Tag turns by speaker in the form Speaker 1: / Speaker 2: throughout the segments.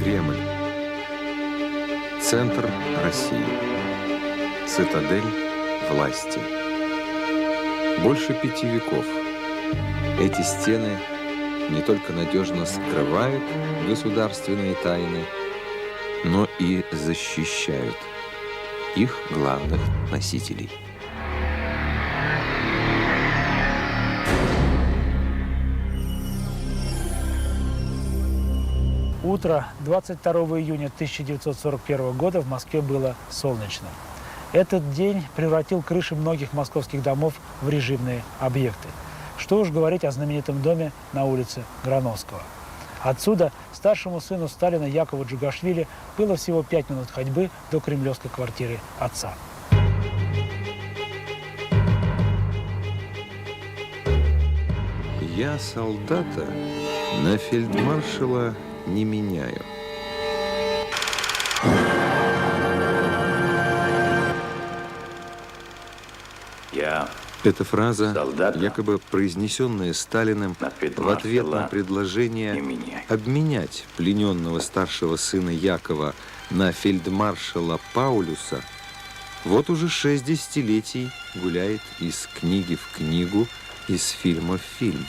Speaker 1: Кремль. Центр России. Цитадель власти. Больше 5 веков. Эти стены не только надежно скрывают государственные тайны, но и защищают их главных носителей.
Speaker 2: Утро 22 июня 1941 года в Москве было солнечным. Этот день превратил крыши многих московских домов в режимные объекты. Что уж говорить о знаменитом доме на улице Грановского. Отсюда старшему сыну Сталина Якову Джугашвили было всего 5 минут ходьбы до кремлевской квартиры отца.
Speaker 1: Я солдата на фельдмаршала не меняю. Эта фраза, якобы произнесенная Сталиным в ответ на предложение обменять плененного старшего сына Якова на фельдмаршала Паулюса, вот уже 6 десятилетий гуляет из книги в книгу, из фильма в фильм.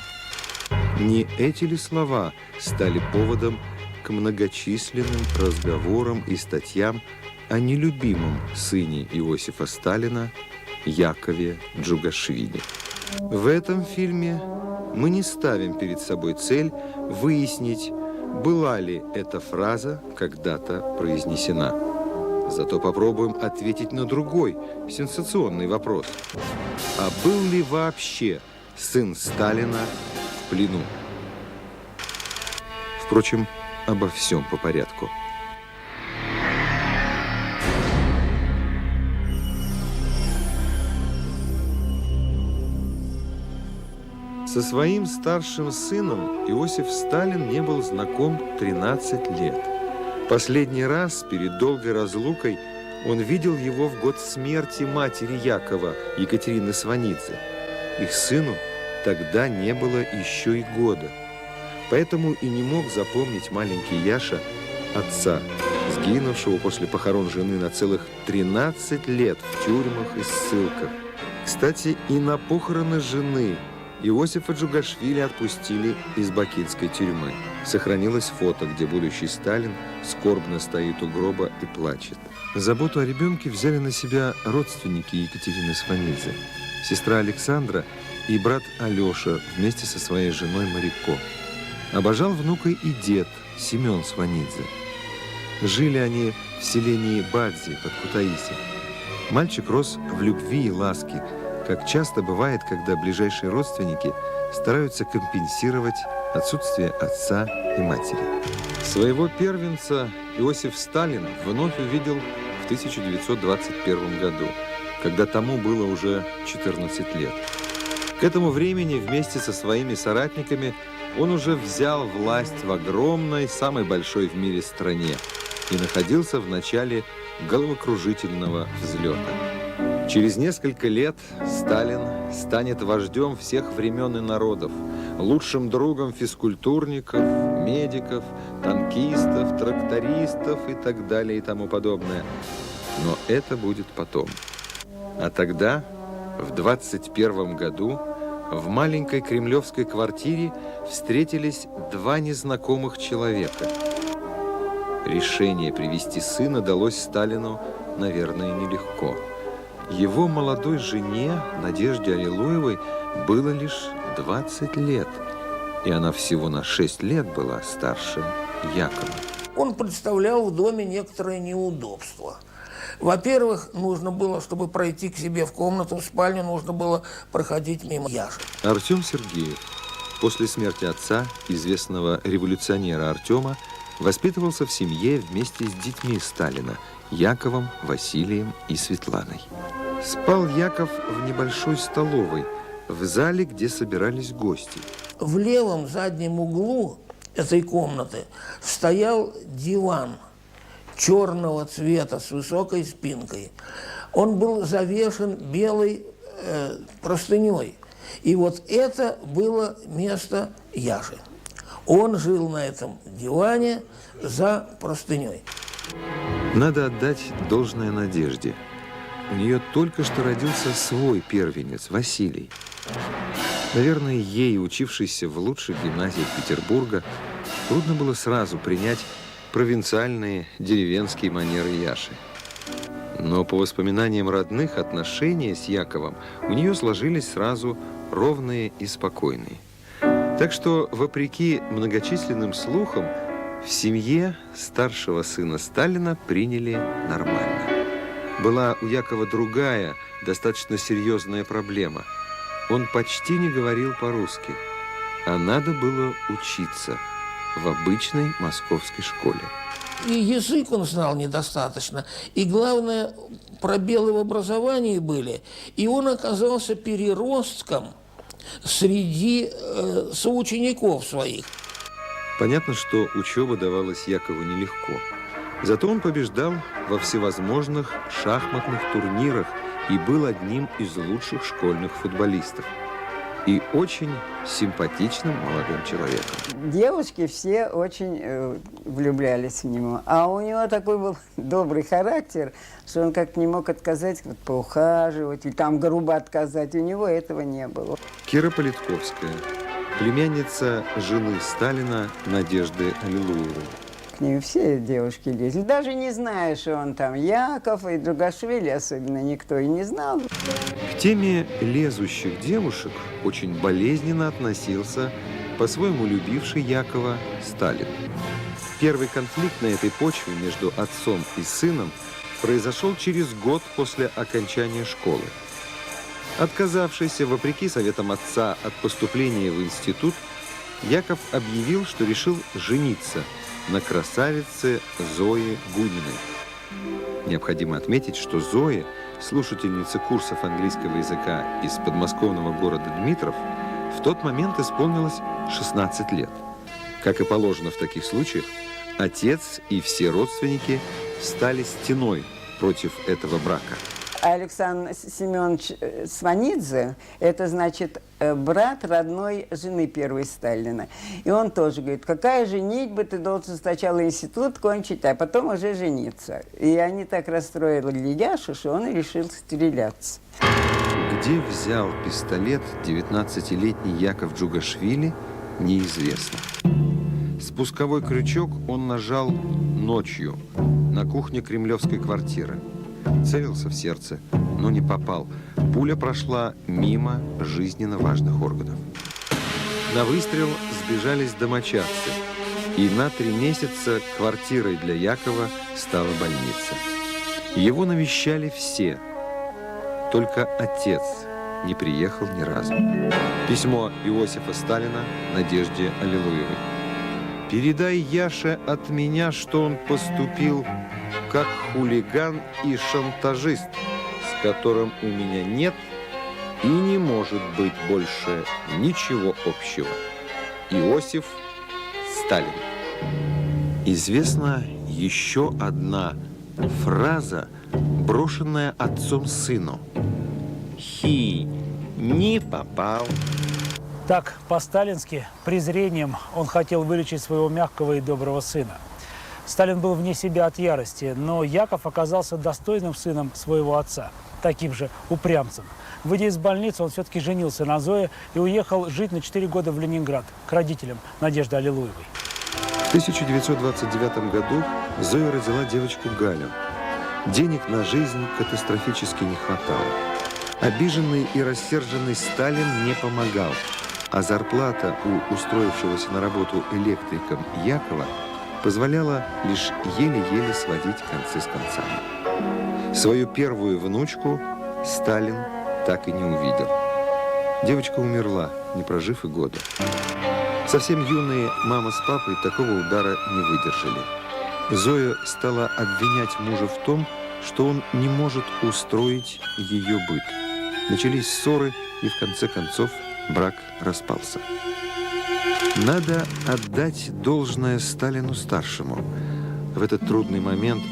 Speaker 1: Не эти ли слова стали поводом к многочисленным разговорам и статьям о нелюбимом сыне Иосифа Сталина Якове Джугашвили? В этом фильме мы не ставим перед собой цель выяснить, была ли эта фраза когда-то произнесена. Зато попробуем ответить на другой сенсационный вопрос. А был ли вообще сын Сталина в плену? Впрочем, обо всем по порядку. Со своим старшим сыном Иосиф Сталин не был знаком 13 лет. Последний раз перед долгой разлукой он видел его в год смерти матери Якова, Екатерины Сванидзе. Их сыну тогда не было еще и года. Поэтому и не мог запомнить маленький Яша отца, сгинувшего после похорон жены на целых 13 лет в тюрьмах и ссылках. Кстати, и на похороны жены Иосифа Джугашвили отпустили из бакинской тюрьмы. Сохранилось фото, где будущий Сталин скорбно стоит у гроба и плачет. Заботу о ребенке взяли на себя родственники Екатерины Сванидзе, сестра Александра и брат Алеша вместе со своей женой Марико. Обожал внука и дед Семен Сванидзе. Жили они в селении Бадзи под Кутаиси. Мальчик рос в любви и ласке, как часто бывает, когда ближайшие родственники стараются компенсировать отсутствие отца и матери. Своего первенца Иосиф Сталин вновь увидел в 1921 году, когда тому было уже 14 лет. К этому времени вместе со своими соратниками он уже взял власть в огромной, самой большой в мире стране и находился в начале головокружительного взлета. Через несколько лет Сталин станет вождем всех времен и народов, лучшим другом физкультурников, медиков, танкистов, трактористов и так далее и тому подобное. Но это будет потом. А тогда, в 21 году, в маленькой кремлевской квартире встретились 2 незнакомых человека. Решение привести сына далось Сталину, наверное, нелегко. Его молодой жене, Надежде Аллилуевой, было лишь 20 лет, и она всего на 6 лет была старше Якова.
Speaker 3: Он представлял в доме некоторое неудобство. Во-первых, нужно было, чтобы пройти к себе в комнату, в спальню, нужно было проходить мимо Яши.
Speaker 1: Артем Сергеев, после смерти отца, известного революционера Артема, воспитывался в семье вместе с детьми Сталина – Яковом, Василием и Светланой. Спал Яков в небольшой столовой, в зале, где собирались гости.
Speaker 3: В левом заднем углу этой комнаты стоял диван черного цвета с высокой спинкой. Он был завешен белой простыней. И вот это было место Яши. Он жил на этом диване за простыней.
Speaker 1: Надо отдать должное Надежде. У нее только что родился свой первенец, Василий. Наверное, ей, учившейся в лучших гимназиях Петербурга, трудно было сразу принять провинциальные деревенские манеры Яши. Но по воспоминаниям родных, отношения с Яковом у нее сложились сразу ровные и спокойные. Так что, вопреки многочисленным слухам, в семье старшего сына Сталина приняли нормально. Была у Якова другая, достаточно серьезная проблема. Он почти не говорил по-русски, а надо было учиться в обычной московской школе.
Speaker 3: И язык он знал недостаточно. И главное, пробелы в образовании были. И он оказался переростком среди соучеников своих.
Speaker 1: Понятно, что учеба давалась Якову нелегко. Зато он побеждал во всевозможных шахматных турнирах и был одним из лучших школьных футболистов. И очень симпатичным молодым человеком.
Speaker 4: Девушки все очень влюблялись в него. А у него такой был добрый характер, что он как-то не мог отказать, вот, поухаживать, или там грубо отказать. У него этого не было.
Speaker 1: Кира Политковская, племянница жены Сталина Надежды Аллилуевой.
Speaker 4: К нему все девушки лезли. Даже не зная, что он там Яков, и Джугашвили особенно никто и не знал.
Speaker 1: К теме лезущих девушек очень болезненно относился по-своему любивший Якова Сталин. Первый конфликт на этой почве между отцом и сыном произошел через год после окончания школы. Отказавшийся, вопреки советам отца, от поступления в институт, Яков объявил, что решил жениться на красавице Зое Гуниной. Необходимо отметить, что Зоя, слушательница курсов английского языка из подмосковного города Дмитров, в тот момент исполнилось 16 лет. Как и положено в таких случаях, отец и все родственники стали стеной против этого брака.
Speaker 4: Александр Семенович Сванидзе, это значит брат родной жены первой Сталина. И он тоже говорит, какая женитьба, ты должен сначала институт кончить, а потом уже жениться. И они так расстроили Яшу, что он решил стреляться.
Speaker 1: Где взял пистолет 19-летний Яков Джугашвили, неизвестно. Спусковой крючок он нажал ночью на кухне кремлевской квартиры. Целился в сердце, но не попал. Пуля прошла мимо жизненно важных органов. На выстрел сбежались домочадцы. И на 3 месяца квартирой для Якова стала больница. Его навещали все. Только отец не приехал ни разу. Письмо Иосифа Сталина Надежде Аллилуевой. «Передай Яше от меня, что он поступил как хулиган и шантажист, с которым у меня нет и не может быть больше ничего общего. Иосиф Сталин». Известна еще одна фраза, брошенная отцом сыну. «Хи, не попал».
Speaker 2: Так, по-сталински, презрением он хотел вылечить своего мягкого и доброго сына. Сталин был вне себя от ярости, но Яков оказался достойным сыном своего отца, таким же упрямцем. Выйдя из больницы, он все-таки женился на Зое и уехал жить на 4 года в Ленинград к родителям Надежды Аллилуевой.
Speaker 1: В 1929 году Зоя родила девочку Галю. Денег на жизнь катастрофически не хватало. Обиженный и рассерженный Сталин не помогал, а зарплата у устроившегося на работу электриком Якова позволяла лишь еле-еле сводить концы с концами. Свою первую внучку Сталин так и не увидел. Девочка умерла, не прожив и года. Совсем юные мама с папой такого удара не выдержали. Зоя стала обвинять мужа в том, что он не может устроить ее быт. Начались ссоры, и в конце концов брак распался. Надо отдать должное Сталину-старшему. В этот трудный момент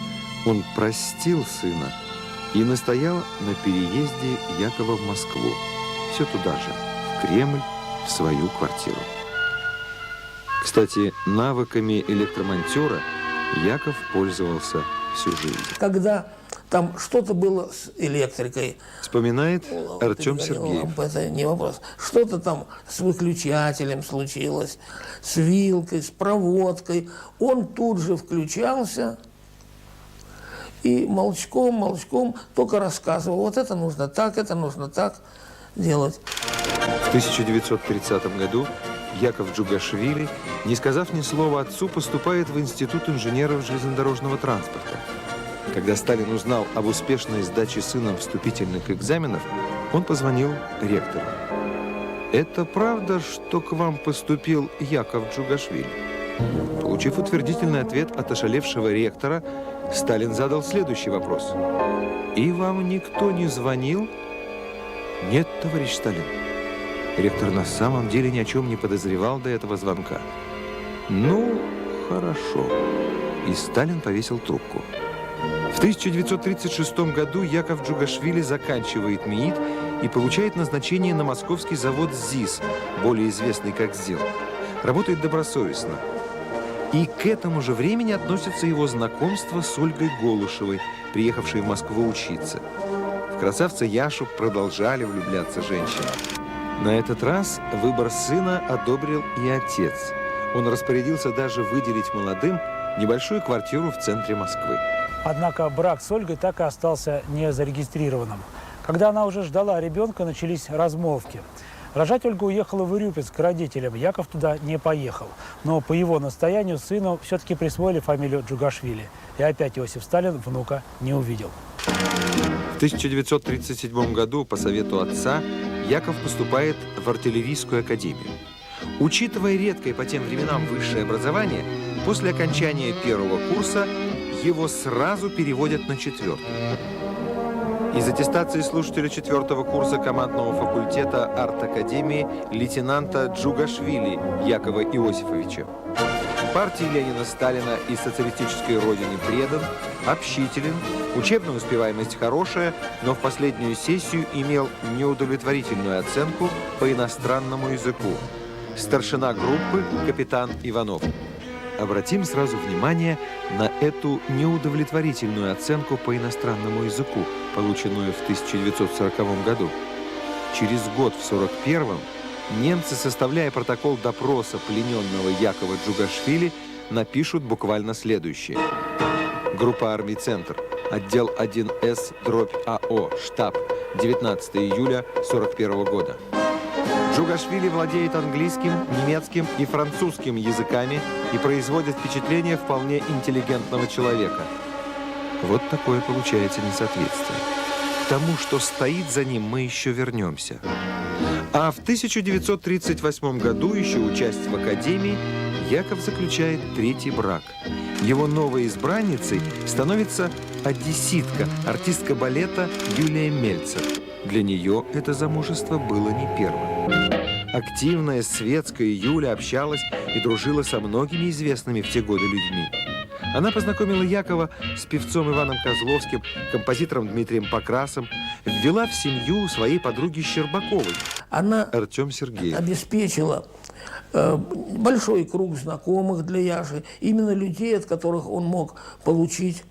Speaker 1: он простил сына и настоял на переезде Якова в Москву. Все туда же, в Кремль, в свою квартиру. Кстати, навыками электромонтера Яков пользовался всю жизнь.
Speaker 3: Когда там что-то было с электрикой,
Speaker 1: Вспоминает Артем Сергеев.
Speaker 3: это не вопрос. Что-то там с выключателем случилось, с вилкой, с проводкой. Он тут же включался и молчком только рассказывал. Вот это нужно так делать.
Speaker 1: В 1930 году Яков Джугашвили, не сказав ни слова отцу, поступает в Институт инженеров железнодорожного транспорта. Когда Сталин узнал об успешной сдаче сыном вступительных экзаменов, он позвонил ректору. «Это правда, что к вам поступил Яков Джугашвили?» Получив утвердительный ответ от ошалевшего ректора, Сталин задал следующий вопрос. «И вам никто не звонил?» «Нет, товарищ Сталин». Ректор на самом деле ни о чем не подозревал до этого звонка. «Ну, хорошо». И Сталин повесил трубку. В 1936 году Яков Джугашвили заканчивает МИИТ и получает назначение на московский завод ЗИС, более известный как ЗИЛ. Работает добросовестно. И к этому же времени относится его знакомство с Ольгой Голышевой, приехавшей в Москву учиться. В красавца Яшу продолжали влюбляться женщины. На этот раз выбор сына одобрил и отец. Он распорядился даже выделить молодым небольшую квартиру в центре Москвы.
Speaker 2: Однако брак с Ольгой так и остался не зарегистрированным. Когда она уже ждала ребенка, начались размолвки. Рожать Ольга уехала в Урюпинск к родителям. Яков туда не поехал. Но по его настоянию сыну все-таки присвоили фамилию Джугашвили. И опять Иосиф Сталин внука не увидел.
Speaker 1: В 1937 году по совету отца Яков поступает в артиллерийскую академию. Учитывая редкое по тем временам высшее образование, после окончания первого курса его сразу переводят на 4-й. Из аттестации слушателя 4-го курса командного факультета арт-академии лейтенанта Джугашвили Якова Иосифовича. Партии Ленина, Сталина и социалистической родине предан, общителен, учебная успеваемость хорошая, но в последнюю сессию имел неудовлетворительную оценку по иностранному языку. Старшина группы капитан Иванов. Обратим сразу внимание на эту неудовлетворительную оценку по иностранному языку, полученную в 1940 году. Через год, в 1941-м, немцы, составляя протокол допроса плененного Якова Джугашвили, напишут буквально следующее. Группа армий «Центр», отдел 1С, дробь АО, штаб, 19 июля 1941 года. Джугашвили владеет английским, немецким и французским языками и производит впечатление вполне интеллигентного человека. Вот такое получается несоответствие. К тому, что стоит за ним, мы еще вернемся. А в 1938 году, еще учась в академии, Яков заключает 3-й брак. Его новой избранницей становится одесситка, артистка балета Юлия Мельцер. Для нее это замужество было не первым. Активная светская Юля общалась и дружила со многими известными в те годы людьми. Она познакомила Якова с певцом Иваном Козловским, композитором Дмитрием Покрасом, ввела в семью своей подруги Щербаковой.
Speaker 3: Она
Speaker 1: Артем Сергеев.
Speaker 3: обеспечила большой круг знакомых для Яши, именно людей, от которых он мог получить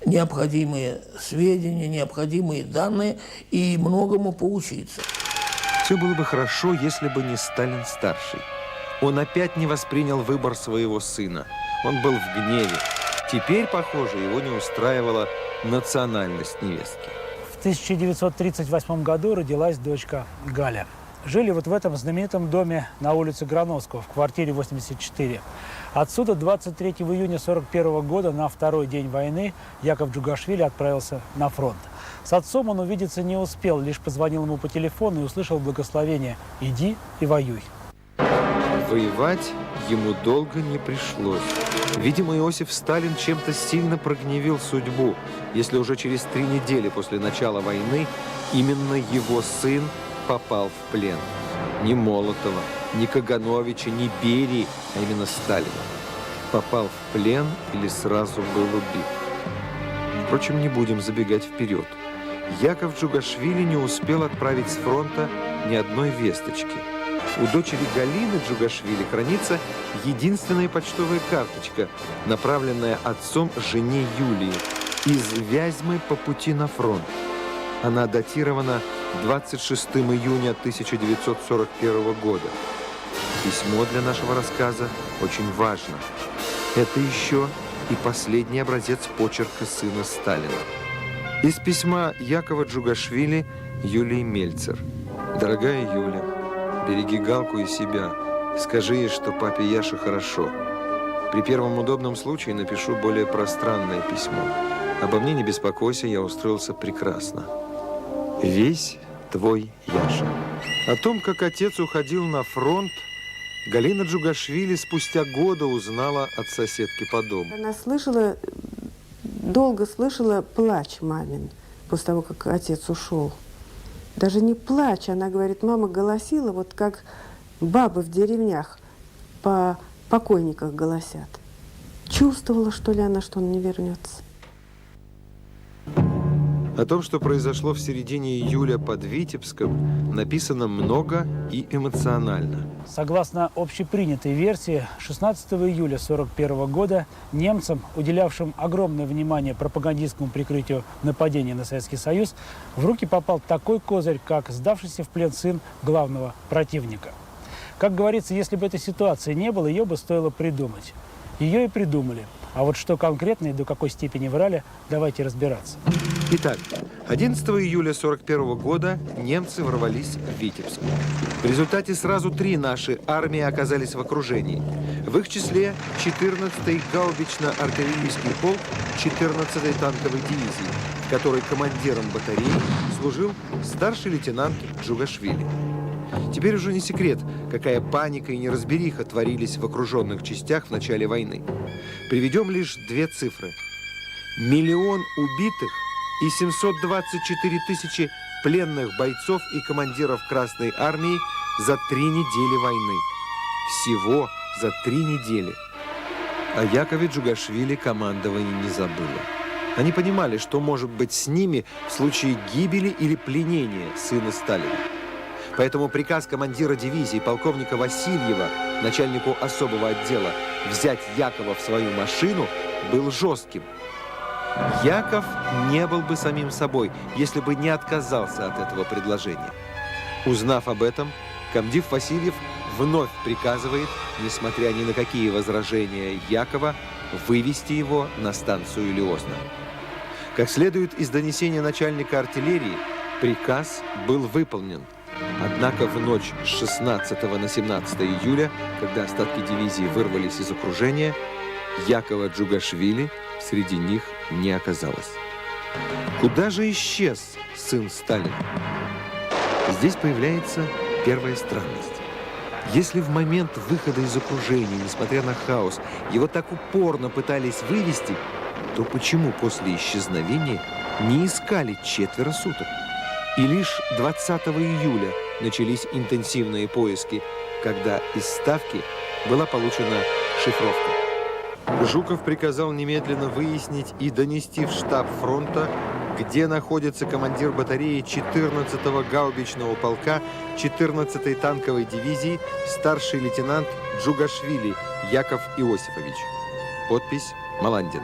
Speaker 3: необходимые сведения, необходимые данные и многому поучиться.
Speaker 1: Все было бы хорошо, если бы не Сталин-старший. Он опять не воспринял выбор своего сына. Он был в гневе. Теперь, похоже, его не устраивала национальность невестки.
Speaker 2: В 1938 году родилась дочка Галя. Жили вот в этом знаменитом доме на улице Грановского, в квартире 84. Отсюда 23 июня 1941 года, на 2-й день войны, Яков Джугашвили отправился на фронт. С отцом он увидеться не успел, лишь позвонил ему по телефону и услышал благословение «Иди и воюй».
Speaker 1: Воевать ему долго не пришлось. Видимо, Иосиф Сталин чем-то сильно прогневил судьбу, если уже через 3 недели после начала войны именно его сын попал в плен. Ни Молотова, ни Кагановича, ни Берии, а именно Сталина. Попал в плен или сразу был убит. Впрочем, не будем забегать вперед. Яков Джугашвили не успел отправить с фронта ни одной весточки. У дочери Галины Джугашвили хранится единственная почтовая карточка, направленная отцом жене Юлии из Вязьмы по пути на фронт. Она датирована 26 июня 1941 года. Письмо для нашего рассказа очень важно. Это еще и последний образец почерка сына Сталина. Из письма Якова Джугашвили Юлии Мельцер. «Дорогая Юля, береги Галку и себя. Скажи ей, что папе Яше хорошо. При первом удобном случае напишу более пространное письмо. Обо мне не беспокойся, я устроился прекрасно. Весь твой Яша». О том, как отец уходил на фронт, Галина Джугашвили спустя годы узнала от соседки по дому.
Speaker 5: Она слышала, долго слышала плач мамин после того, как отец ушел. Даже не плач, она говорит, мама голосила, вот как бабы в деревнях по покойниках голосят. Чувствовала, что ли, она, что он не вернется.
Speaker 1: О том, что произошло в середине июля под Витебском, написано много и эмоционально.
Speaker 2: Согласно общепринятой версии, 16 июля 1941 года немцам, уделявшим огромное внимание пропагандистскому прикрытию нападения на Советский Союз, в руки попал такой козырь, как сдавшийся в плен сын главного противника. Как говорится, если бы этой ситуации не было, ее бы стоило придумать. Ее и придумали. А вот что конкретно и до какой степени врали, давайте разбираться.
Speaker 1: Итак, 11 июля 1941 года немцы ворвались в Витебск. В результате сразу 3 наши армии оказались в окружении. В их числе 14-й гаубично-артиллерийский полк 14-й танковой дивизии, в которой командиром батареи служил старший лейтенант Джугашвили. Теперь уже не секрет, какая паника и неразбериха творились в окруженных частях в начале войны. Приведем лишь 2 цифры. 1 миллион убитых и 724 тысячи пленных бойцов и командиров Красной Армии за 3 недели войны. Всего за 3 недели. О Якове Джугашвили командование не забыло. Они понимали, что может быть с ними в случае гибели или пленения сына Сталина. Поэтому приказ командира дивизии полковника Васильева, начальнику особого отдела, взять Якова в свою машину, был жестким. Яков не был бы самим собой, если бы не отказался от этого предложения. Узнав об этом, комдив Васильев вновь приказывает, несмотря ни на какие возражения Якова, вывести его на станцию Лиозна. Как следует из донесения начальника артиллерии, приказ был выполнен. Однако в ночь с 16 на 17 июля, когда остатки дивизии вырвались из окружения, Якова Джугашвили среди них не оказалось. Куда же исчез сын Сталина? Здесь появляется первая странность. Если в момент выхода из окружения, несмотря на хаос, его так упорно пытались вывести, то почему после исчезновения не искали 4 суток? И лишь 20 июля начались интенсивные поиски, когда из Ставки была получена шифровка. Жуков приказал немедленно выяснить и донести в штаб фронта, где находится командир батареи 14-го гаубичного полка 14-й танковой дивизии старший лейтенант Джугашвили Яков Иосифович. Подпись «Маландин».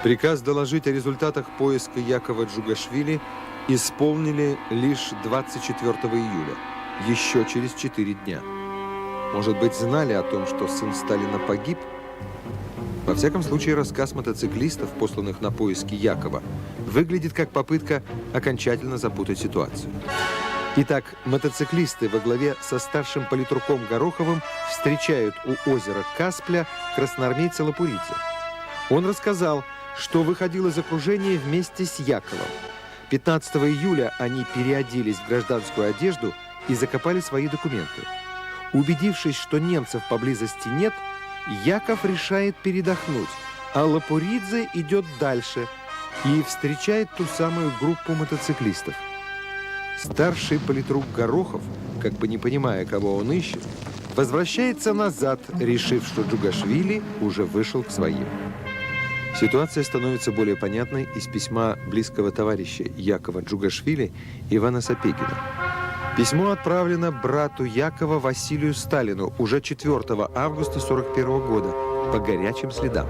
Speaker 1: Приказ доложить о результатах поиска Якова Джугашвили исполнили лишь 24 июля, еще через 4 дня. Может быть, знали о том, что сын Сталина погиб? Во всяком случае, рассказ мотоциклистов, посланных на поиски Якова, выглядит как попытка окончательно запутать ситуацию. Итак, мотоциклисты во главе со старшим политруком Гороховым встречают у озера Каспля красноармейца Лопуридзе. Он рассказал, что выходил из окружения вместе с Яковом. 15 июля они переоделись в гражданскую одежду и закопали свои документы. Убедившись, что немцев поблизости нет, Яков решает передохнуть, а Лопуридзе идет дальше и встречает ту самую группу мотоциклистов. Старший политрук Горохов, как бы не понимая, кого он ищет, возвращается назад, решив, что Джугашвили уже вышел к своим. Ситуация становится более понятной из письма близкого товарища Якова Джугашвили Ивана Сапегина. Письмо отправлено брату Якова Василию Сталину уже 4 августа 1941 года по горячим следам.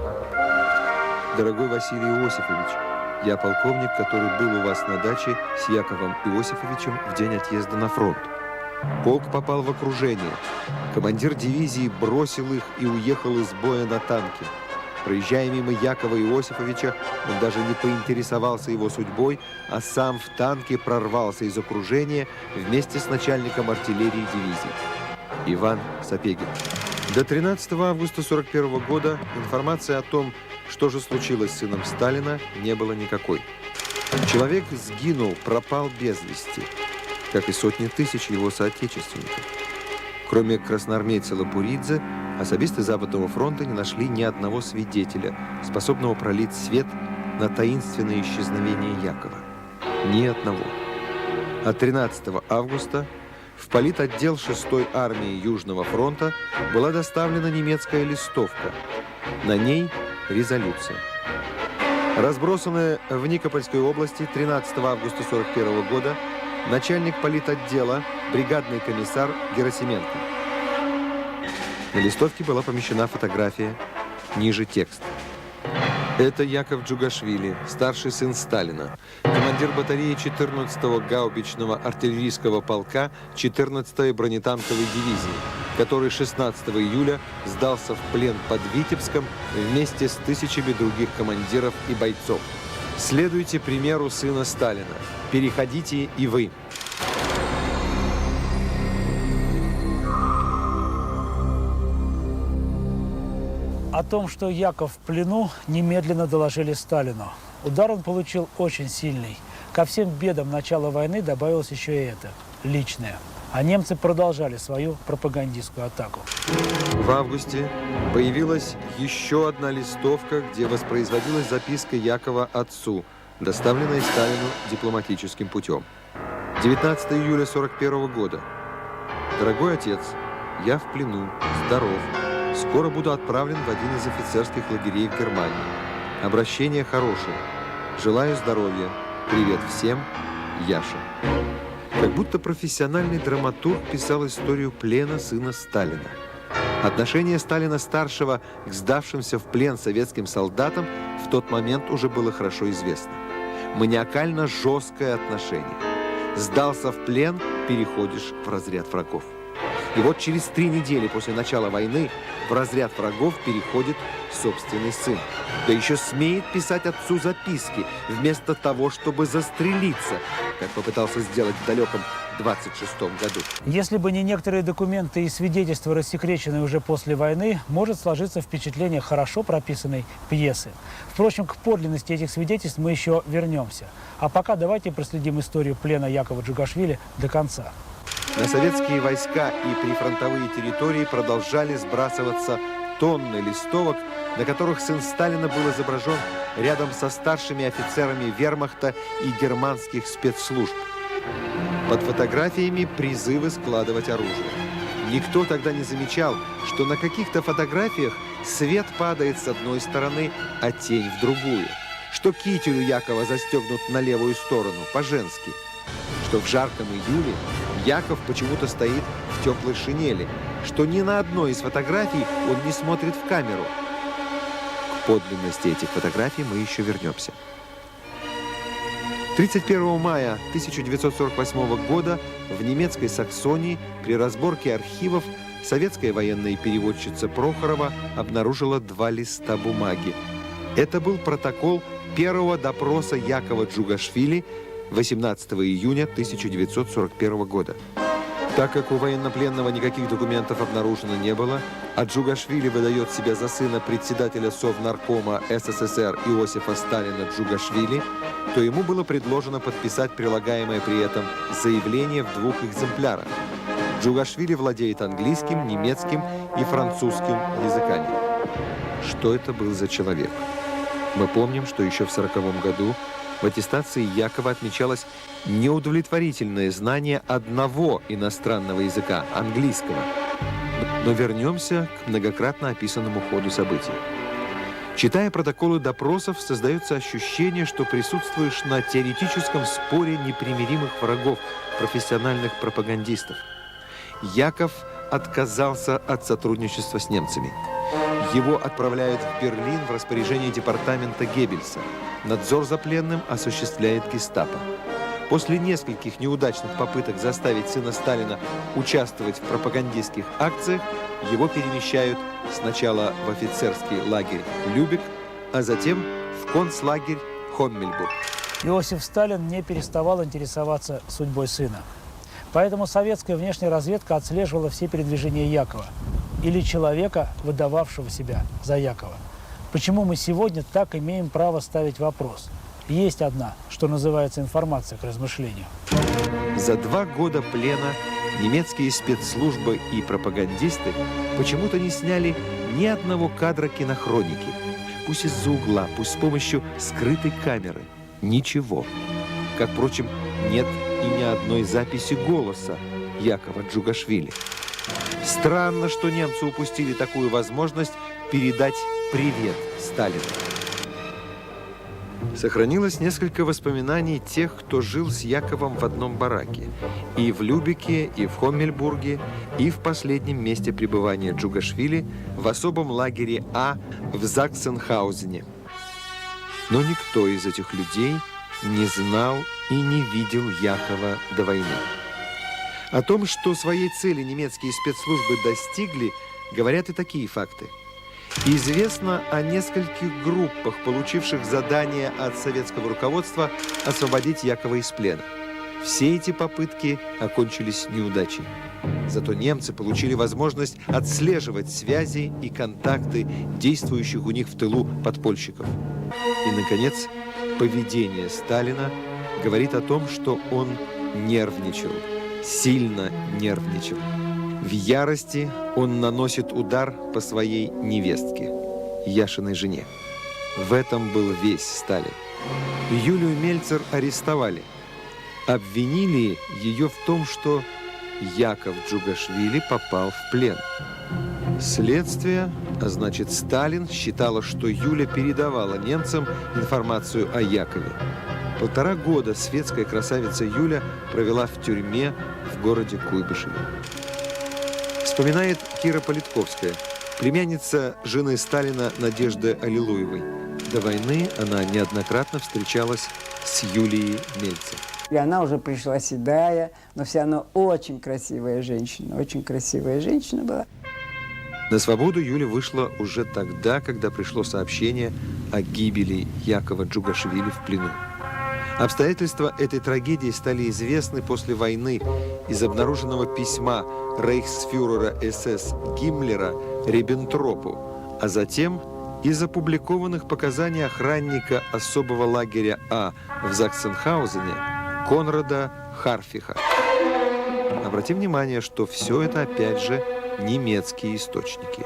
Speaker 1: Дорогой Василий Иосифович, я полковник, который был у вас на даче с Яковом Иосифовичем в день отъезда на фронт. Полк попал в окружение. Командир дивизии бросил их и уехал из боя на танке. Проезжая мимо Якова Иосифовича, он даже не поинтересовался его судьбой, а сам в танке прорвался из окружения вместе с начальником артиллерии дивизии. Иван Сапегин. До 13 августа 1941 года информации о том, что же случилось с сыном Сталина, не было никакой. Человек сгинул, пропал без вести, как и сотни тысяч его соотечественников. Кроме красноармейца Лапуридзе, особисты Западного фронта не нашли ни одного свидетеля, способного пролить свет на таинственное исчезновение Якова. Ни одного. А 13 августа в политотдел 6-й армии Южного фронта была доставлена немецкая листовка. На ней резолюция. Разбросанная в Никопольской области 13 августа 1941 года начальник политотдела, бригадный комиссар Герасименко. На листовке была помещена фотография, ниже текст. Это Яков Джугашвили, старший сын Сталина, командир батареи 14-го гаубичного артиллерийского полка 14-й бронетанковой дивизии, который 16 июля сдался в плен под Витебском вместе с тысячами других командиров и бойцов. Следуйте примеру сына Сталина. Переходите и вы.
Speaker 2: О том, что Яков в плену, немедленно доложили Сталину. Удар он получил очень сильный. Ко всем бедам начала войны добавилось еще и это – личное. А немцы продолжали свою пропагандистскую атаку.
Speaker 1: В августе появилась еще одна листовка, где воспроизводилась записка Якова отцу, доставленная Сталину дипломатическим путем. 19 июля 1941 года. Дорогой отец, я в плену, здоров. Скоро буду отправлен в один из офицерских лагерей в Германии. Обращение хорошее. Желаю здоровья. Привет всем. Яша. Как будто профессиональный драматург писал историю плена сына Сталина. Отношение Сталина-старшего к сдавшимся в плен советским солдатам в тот момент уже было хорошо известно. Маниакально жесткое отношение. Сдался в плен, переходишь в разряд врагов. И вот через 3 недели после начала войны в разряд врагов переходит собственный сын. Да еще смеет писать отцу записки, вместо того, чтобы застрелиться, как попытался сделать в далеком 26-м году.
Speaker 2: Если бы не некоторые документы и свидетельства, рассекреченные уже после войны, может сложиться впечатление хорошо прописанной пьесы. Впрочем, к подлинности этих свидетельств мы еще вернемся. А пока давайте проследим историю плена Якова Джугашвили до конца.
Speaker 1: На советские войска и прифронтовые территории продолжали сбрасываться тонны листовок, на которых сын Сталина был изображен рядом со старшими офицерами вермахта и германских спецслужб. Под фотографиями призывы складывать оружие. Никто тогда не замечал, что на каких-то фотографиях свет падает с одной стороны, а тень в другую. Что китель у Якова застегнут на левую сторону, по-женски. Что в жарком июле Яков почему-то стоит в теплой шинели, что ни на одной из фотографий он не смотрит в камеру. К подлинности этих фотографий мы еще вернемся. 31 мая 1948 года в немецкой Саксонии при разборке архивов советская военная переводчица Прохорова обнаружила 2 листа бумаги. Это был протокол первого допроса Якова Джугашвили 18 июня 1941 года. Так как у военнопленного никаких документов обнаружено не было, а Джугашвили выдает себя за сына председателя Совнаркома СССР Иосифа Сталина Джугашвили, то ему было предложено подписать прилагаемое при этом заявление в 2 экземплярах. Джугашвили владеет английским, немецким и французским языками. Что это был за человек? Мы помним, что еще в 1940 году в аттестации Якова отмечалось неудовлетворительное знание одного иностранного языка – английского. Но вернемся к многократно описанному ходу событий. Читая протоколы допросов, создается ощущение, что присутствуешь на теоретическом споре непримиримых врагов, профессиональных пропагандистов. Яков отказался от сотрудничества с немцами. Его отправляют в Берлин в распоряжение департамента Геббельса. Надзор за пленным осуществляет гестапо. После нескольких неудачных попыток заставить сына Сталина участвовать в пропагандистских акциях, его перемещают сначала в офицерский лагерь Любек, а затем в концлагерь Хоммельбург.
Speaker 2: Иосиф Сталин не переставал интересоваться судьбой сына. Поэтому советская внешняя разведка отслеживала все передвижения Якова или человека, выдававшего себя за Якова. Почему мы сегодня так имеем право ставить вопрос? Есть одна, что называется, информация к размышлению.
Speaker 1: За 2 года плена немецкие спецслужбы и пропагандисты почему-то не сняли ни одного кадра кинохроники. Пусть из-за угла, пусть с помощью скрытой камеры. Ничего. Как, впрочем, нет и ни одной записи голоса Якова Джугашвили. Странно, что немцы упустили такую возможность передать привет Сталину. Сохранилось несколько воспоминаний тех, кто жил с Яковом в одном бараке. И в Любеке, и в Хоммельбурге, и в последнем месте пребывания Джугашвили в особом лагере А в Заксенхаузене. Но никто из этих людей не знал и не видел Якова до войны. О том, что своей цели немецкие спецслужбы достигли, говорят и такие факты. Известно о нескольких группах, получивших задание от советского руководства освободить Якова из плена. Все эти попытки окончились неудачей. Зато немцы получили возможность отслеживать связи и контакты действующих у них в тылу подпольщиков. И, наконец, поведение Сталина говорит о том, что он нервничал, сильно нервничал. В ярости он наносит удар по своей невестке, Яшиной жене. В этом был весь Сталин. Юлию Мельцер арестовали. Обвинили ее в том, что Яков Джугашвили попал в плен. Следствие, а значит Сталин, считало, что Юля передавала немцам информацию о Якове. 1,5 года светская красавица Юля провела в тюрьме в городе Куйбышеве. Вспоминает Кира Политковская, племянница жены Сталина Надежды Аллилуевой. До войны она неоднократно встречалась с Юлией Мельцер.
Speaker 4: И она уже пришла седая, но все равно очень красивая женщина была.
Speaker 1: На свободу Юля вышла уже тогда, когда пришло сообщение о гибели Якова Джугашвили в плену. Обстоятельства этой трагедии стали известны после войны из обнаруженного письма рейхсфюрера СС Гиммлера Риббентропу, а затем из опубликованных показаний охранника особого лагеря А в Заксенхаузене Конрада Харфиха. Обратим внимание, что все это опять же немецкие источники.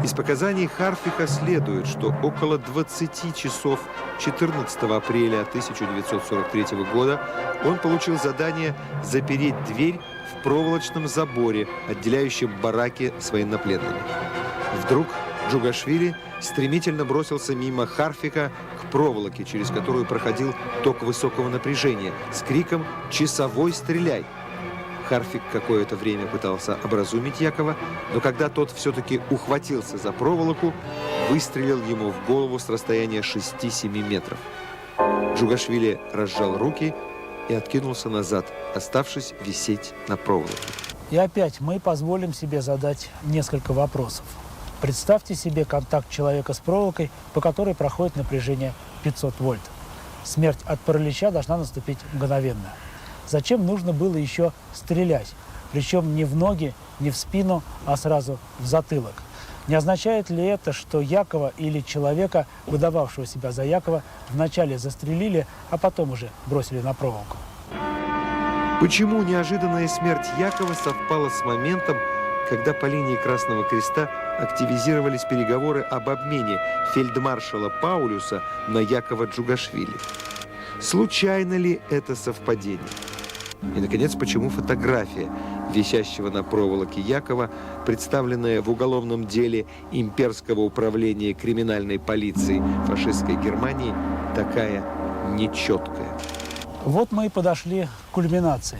Speaker 1: Из показаний Харфиха следует, что около 20 часов 14 апреля 1943 года он получил задание запереть дверь в проволочном заборе, отделяющем бараки с военнопленными. Вдруг Джугашвили стремительно бросился мимо Харфика к проволоке, через которую проходил ток высокого напряжения, с криком «Часовой, стреляй!». Харфик какое-то время пытался образумить Якова, но когда тот все-таки ухватился за проволоку, выстрелил ему в голову с расстояния 6-7 метров. Джугашвили разжал руки и откинулся назад, оставшись висеть на проволоке.
Speaker 2: И опять мы позволим себе задать несколько вопросов. Представьте себе контакт человека с проволокой, по которой проходит напряжение 500 вольт. Смерть от паралича должна наступить мгновенно. Зачем нужно было еще стрелять? Причем не в ноги, не в спину, а сразу в затылок. Не означает ли это, что Якова или человека, выдававшего себя за Якова, вначале застрелили, а потом уже бросили на проволоку?
Speaker 1: Почему неожиданная смерть Якова совпала с моментом, когда по линии Красного Креста активизировались переговоры об обмене фельдмаршала Паулюса на Якова Джугашвили? Случайно ли это совпадение? И, наконец, почему фотография, висящего на проволоке Якова, представленная в уголовном деле имперского управления криминальной полиции фашистской Германии, такая нечеткая.
Speaker 2: Вот мы и подошли к кульминации.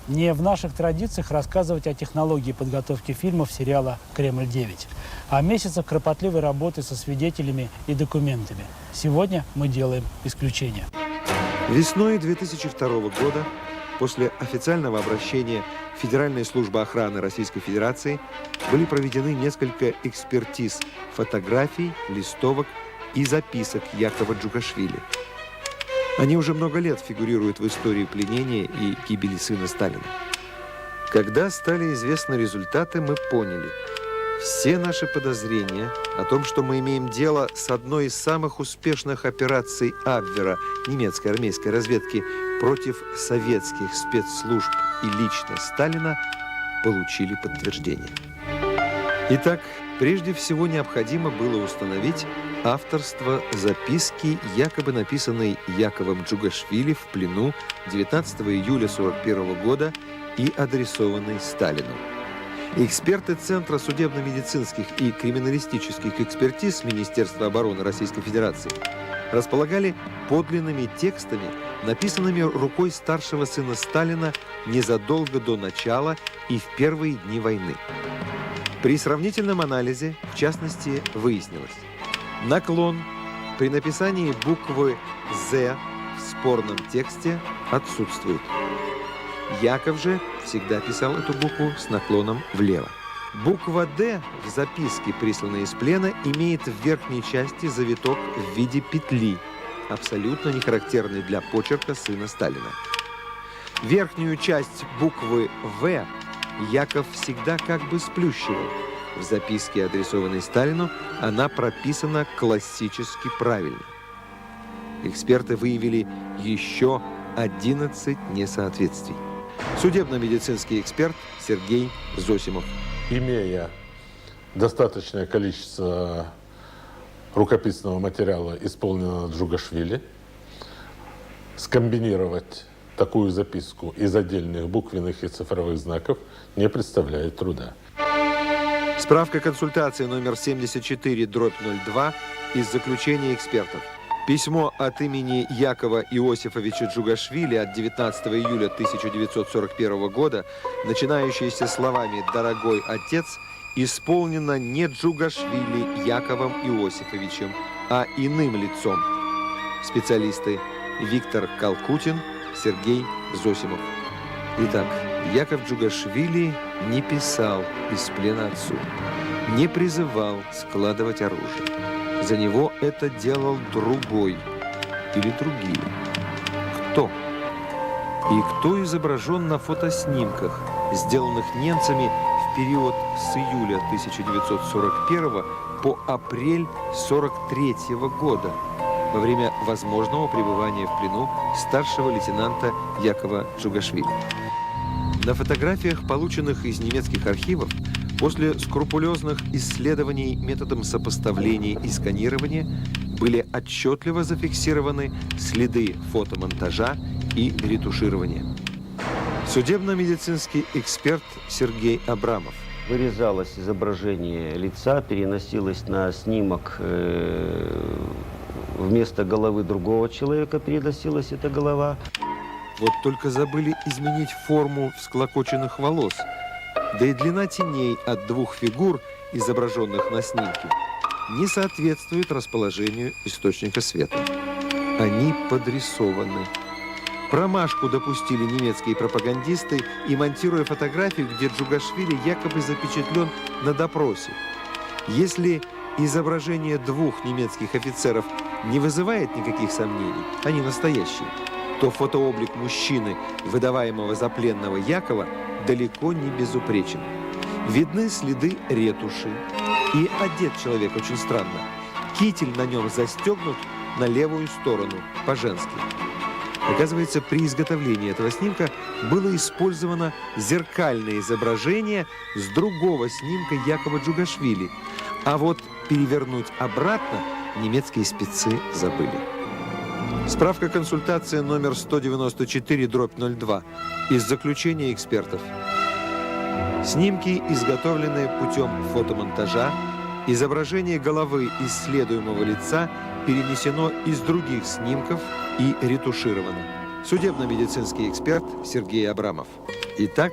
Speaker 2: Не в наших традициях рассказывать о технологии подготовки фильмов сериала «Кремль-9», а о месяцах кропотливой работы со свидетелями и документами. Сегодня мы делаем исключение.
Speaker 1: Весной 2002 года, после официального обращения Федеральной службы охраны Российской Федерации, были проведены несколько экспертиз фотографий, листовок и записок Якова Джугашвили. Они уже много лет фигурируют в истории пленения и гибели сына Сталина. Когда стали известны результаты, мы поняли, все наши подозрения о том, что мы имеем дело с одной из самых успешных операций Абвера, немецкой армейской разведки, против советских спецслужб и лично Сталина, получили подтверждение. Итак, прежде всего необходимо было установить авторство записки, якобы написанной Яковом Джугашвили в плену 19 июля 1941 года и адресованной Сталину. Эксперты Центра судебно-медицинских и криминалистических экспертиз Министерства обороны Российской Федерации располагали подлинными текстами, написанными рукой старшего сына Сталина незадолго до начала и в первые дни войны. При сравнительном анализе, в частности, выяснилось: наклон при написании буквы «З» в спорном тексте отсутствует. Яков же всегда писал эту букву с наклоном влево. Буква «Д» в записке, присланной из плена, имеет в верхней части завиток в виде петли, абсолютно не характерный для почерка сына Сталина. Верхнюю часть буквы «В» Яков всегда как бы сплющивал. В записке, адресованной Сталину, она прописана классически правильно. Эксперты выявили еще 11 несоответствий. Судебно-медицинский эксперт Сергей Зосимов.
Speaker 6: Имея достаточное количество рукописного материала, исполненного Джугашвили, скомбинировать такую записку из отдельных буквенных и цифровых знаков не представляет труда.
Speaker 1: Справка консультации номер 74/02 из заключения экспертов. Письмо от имени Якова Иосифовича Джугашвили от 19 июля 1941 года, начинающееся словами «Дорогой отец», исполнено не Джугашвили Яковом Иосифовичем, а иным лицом. Специалисты Виктор Калкутин, Сергей Зосимов. Итак, Яков Джугашвили не писал из плена отцу, не призывал складывать оружие. За него это делал другой или другие. Кто? И кто изображен на фотоснимках, сделанных немцами в период с июля 1941 по апрель 1943 года, во время возможного пребывания в плену старшего лейтенанта Якова Джугашвили. На фотографиях, полученных из немецких архивов, после скрупулезных исследований методом сопоставления и сканирования, были отчетливо зафиксированы следы фотомонтажа и ретуширования. Судебно-медицинский эксперт Сергей Абрамов.
Speaker 7: Вырезалось изображение лица, переносилось на снимок, вместо головы другого человека переносилась эта голова.
Speaker 1: Вот только забыли изменить форму всклокоченных волос, да и длина теней от двух фигур, изображенных на снимке, не соответствует расположению источника света. Они подрисованы. Промашку допустили немецкие пропагандисты и, монтируя фотографию, где Джугашвили якобы запечатлен на допросе. Если изображение двух немецких офицеров не вызывает никаких сомнений, они настоящие, то фотооблик мужчины, выдаваемого за пленного Якова, далеко не безупречен. Видны следы ретуши. И одет человек очень странно. Китель на нем застегнут на левую сторону, по-женски. Оказывается, при изготовлении этого снимка было использовано зеркальное изображение с другого снимка Якова Джугашвили. А вот перевернуть обратно немецкие спецы забыли. Справка консультации номер 194/02 из заключения экспертов. Снимки, изготовленные путем фотомонтажа, изображение головы исследуемого лица перенесено из других снимков и ретушировано. Судебно-медицинский эксперт Сергей Абрамов. Итак,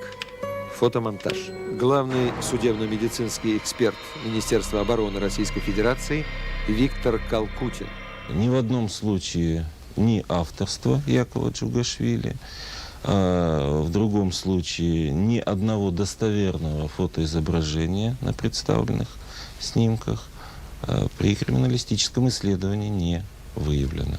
Speaker 1: фотомонтаж. Главный судебно-медицинский эксперт Министерства обороны Российской Федерации Виктор Калкутин.
Speaker 8: Ни в одном случае ни авторство Якова Джугашвили, в другом случае ни одного достоверного фотоизображения на представленных снимках при криминалистическом исследовании не выявлено.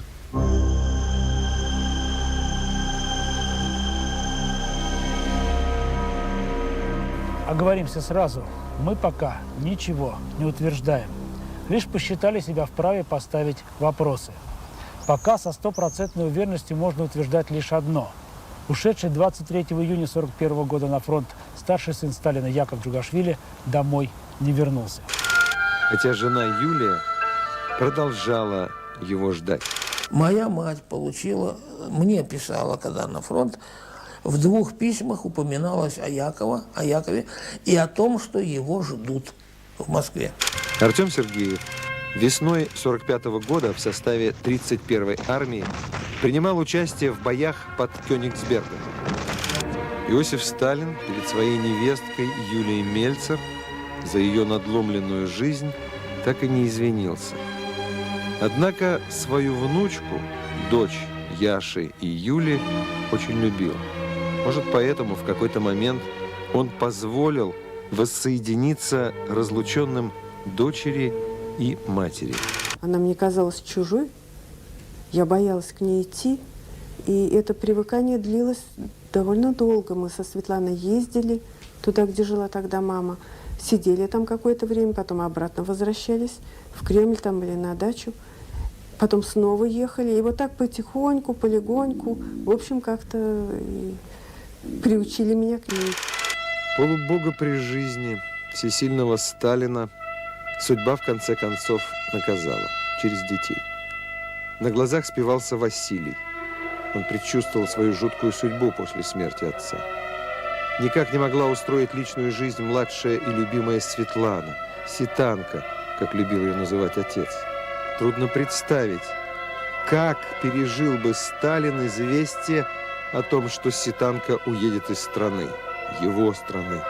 Speaker 2: Оговоримся сразу, мы пока ничего не утверждаем. Лишь посчитали себя вправе поставить вопросы. Пока со стопроцентной уверенностью можно утверждать лишь одно. Ушедший 23 июня 1941 года на фронт старший сын Сталина Яков Джугашвили домой не вернулся.
Speaker 1: Хотя жена Юлия продолжала его ждать.
Speaker 3: Моя мать мне писала, когда на фронт, в 2 письмах упоминалось о Якове и о том, что его ждут в Москве.
Speaker 1: Артем Сергеев весной 1945 года в составе 31-й армии принимал участие в боях под Кёнигсбергом. Иосиф Сталин перед своей невесткой Юлией Мельцер за ее надломленную жизнь так и не извинился. Однако свою внучку, дочь Яши и Юли, очень любил. Может, поэтому в какой-то момент он позволил воссоединиться разлученным дочери и матери.
Speaker 5: Она мне казалась чужой, я боялась к ней идти, и это привыкание длилось довольно долго. Мы со Светланой ездили туда, где жила тогда мама, сидели там какое-то время, потом обратно возвращались в Кремль там или на дачу, потом снова ехали, и вот так потихоньку, полегоньку, в общем, как-то приучили меня к ней.
Speaker 1: Полубога при жизни всесильного Сталина судьба в конце концов наказала через детей. На глазах спивался Василий. Он предчувствовал свою жуткую судьбу после смерти отца. Никак не могла устроить личную жизнь младшая и любимая Светлана, Ситанка, как любил ее называть отец. Трудно представить, как пережил бы Сталин известие о том, что Ситанка уедет из страны, его страны.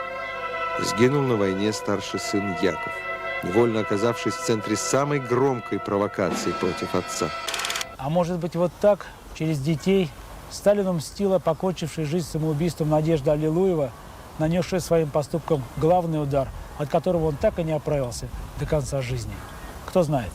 Speaker 1: Сгинул на войне старший сын Яков, невольно оказавшись в центре самой громкой провокации против отца.
Speaker 2: А может быть, вот так, через детей, Сталину мстила покончившая жизнь самоубийством Надежда Аллилуева, нанесшая своим поступком главный удар, от которого он так и не оправился до конца жизни. Кто знает.